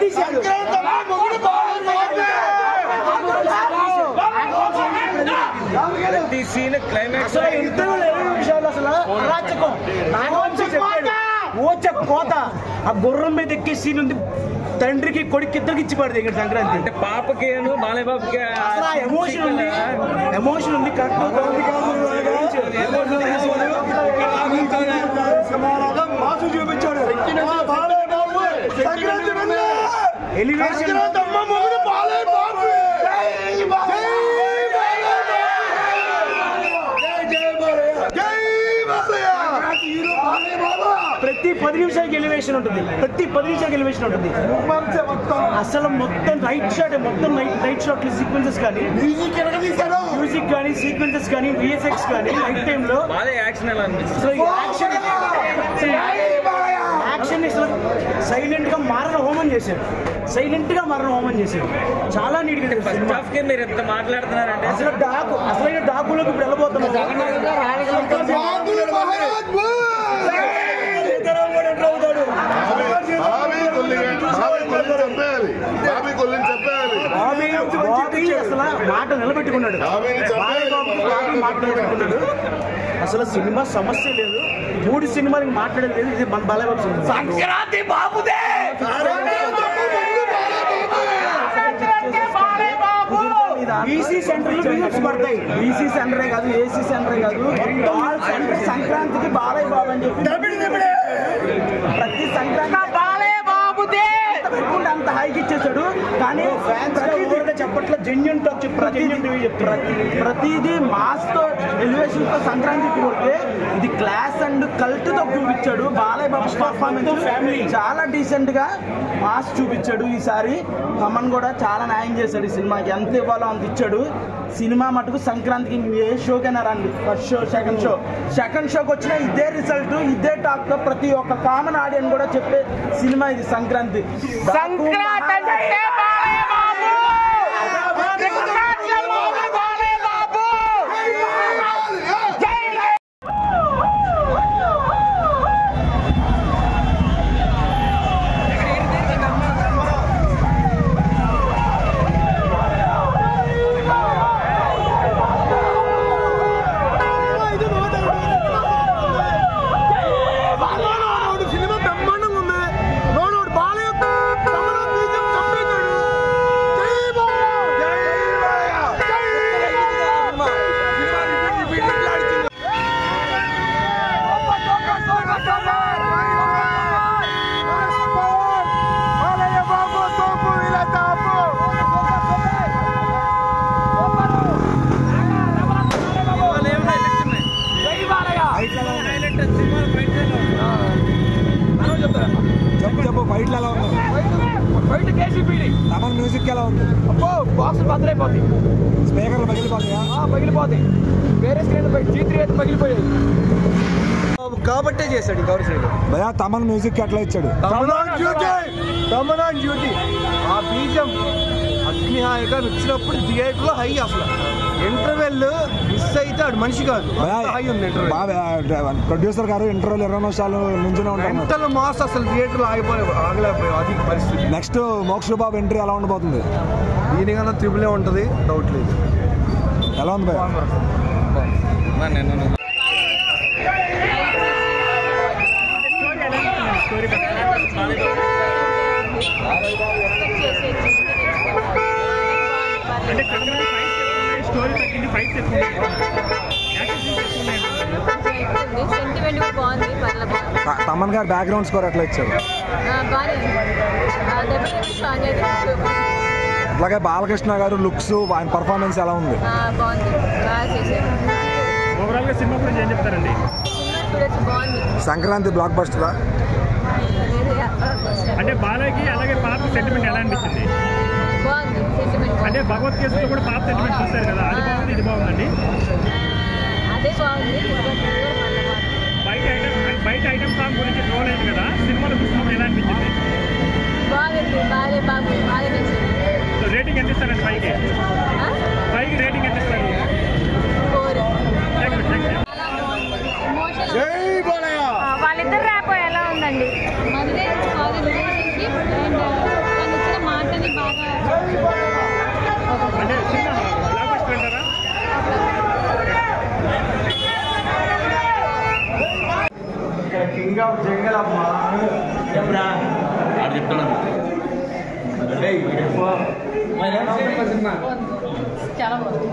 తీశాడు. కోత ఆ గుర్రం మీద ఎక్కే సీన్ ఉంది. తండ్రికి కొడుకు ఇద్దరికి ఇచ్చిపడదు ఇక్కడ సంక్రాంతి అంటే పాపకి బాలయ్య బాబుకి ఎమోషన్ ఉంది. ఎమోషన్ ఉంది కరెక్ట్. చూపించాడు ఎలివేషన్ ప్రతి 10 నిమిషాలకి ఎలివేషన్ ఉంటుంది. ప్రతి 10 నిమిషాలకి ఎలివేషన్ ఉంటుంది. అసలు మొత్తం రైట్ షాట్, మొత్తం రైట్ షాట్ సీక్వెన్సెస్ కానీ, మ్యూజిక్ కానీ, సీక్వెన్సెస్ కానీ, విఎఫ్ఎక్స్ కానీ నైట్ టైమ్ లో యాక్షన్ సైలెంట్ గా మరణ హోమం చేశారు. చాలా నీట్ గా మీరు ఎంత మాట్లాడుతున్నారంటే అసలు డాకులోకి ఇప్పుడు వెళ్ళబోతున్నాం. మాట నిలబెట్టుకున్నాడు. అసలు సినిమా సమస్య లేదు. 3 సినిమాలకి మాట్లాడేది లేదు. ఇది మన బాలయ్య బాబు సినిమా. సంక్రాంతి బాబుదే. బీసీ సెంటర్లు విజిట్స్ పడతాయి. బీసీ సెంటరే కాదు, ఏసీ సెంటరే కాదు, సంక్రాంతికి బాలయ్య బాబు అని చెప్పి ప్రతి సంక్రాంతి బాలయ్య బాబుదే అంత హైకి ఇచ్చేసాడు. కానీ ఫ్యాన్స్ చెప్పట్లో జెన్యూన్ టాక్ ప్రతిదీ మాస్ తో ఎలివేషన్ తో సంక్రాంతికి కొడితే ఇది క్లాస్ అండ్ కల్ట్ తో చూపించాడు. బాలయ్య బాబు పర్ఫార్మెన్స్ ఫ్యామిలీ చాలా డీసెంట్ గా మాస్ చూపించాడు. ఈసారి తమన్ కూడా చాలా న్యాయం చేశాడు. ఈ సినిమాకి ఎంత ఇవ్వాలో అంత ఇచ్చాడు. సినిమా మటుకు సంక్రాంతికి ఏ షోకైనా రండి. ఫస్ట్ షో, సెకండ్ షోకి వచ్చిన ఇదే రిజల్ట్, ఇదే టాక్ తో ప్రతి ఒక్క కామన్ ఆడియన్స్ కూడా చెప్పే సినిమా ఇది సంక్రాంతి. తమన్ మ్యూజిక్ ఎలా ఉంది? అబ్బో బాక్స్ బద్దలైపోతాయి, స్పీకర్లు పగిలిపోతాయి. వేరే స్క్రీన్ G3 అయితే పగిలిపోయాయి కాబట్టే చేశాడు. గౌరీ శ్రీలు భయ తమన్ మ్యూజిక్ ఎట్లా ఇచ్చాడు? తమన్ డ్యూటీ ఆ బీజం అగ్నిహాయిగా వచ్చినప్పుడు థియేటర్ లో హై. అసలు ఇంటర్వెల్ మిస్ అయితే ఆడు మనిషి కాదు, హై ఉంది ఇంటర్వెల్. ప్రొడ్యూసర్ గారు ఇంటర్వెల్ 20 నిమిషాలు నుంచునే ఉంటారు. మెంటల్ మాస్ అసలు థియేటర్ లో ఆగలేకపోయాం. అది పరిస్థితి. నెక్స్ట్ మోక్ష బాబు ఎంట్రీ ఎలా ఉండబోతుంది? దీనికన్నా త్రిబులే ఉంటుంది, డౌట్ లేదు. ఎలా ఉంది భయ? తమన్ గారు బ్యాక్గ్రౌండ్ స్కోర్ ఎట్లా ఇచ్చారు? అట్లాగే బాలకృష్ణ గారు లుక్స్, ఆయన పర్ఫార్మెన్స్ ఎలా ఉంది? సంక్రాంతి బ్లాక్ బస్టరా? అంటే బాలయ్యకి అలాగే పాప సెంటిమెంట్ ఎలా అనిపించింది? అంటే భగవత్ కేసులో కూడా పాప సెంటిమెంట్ చూస్తారు కదా, అది బాగుంది, ఇది బాగుందండి. బయట ఐటమ్ సాంగ్ గురించి ట్రోల్ అయింది కదా, సినిమాలో చూసినప్పుడు ఎలా అనిపించింది? రేటింగ్ ఎంత ఇస్తారండి? 5కి రేటింగ్ ఎంత ఇస్తారు? వాళ్ళిద్దరు ర్యాప్ ఎలా ఉందండి? వాడు చెప్తాడు చాలా బాగుంది.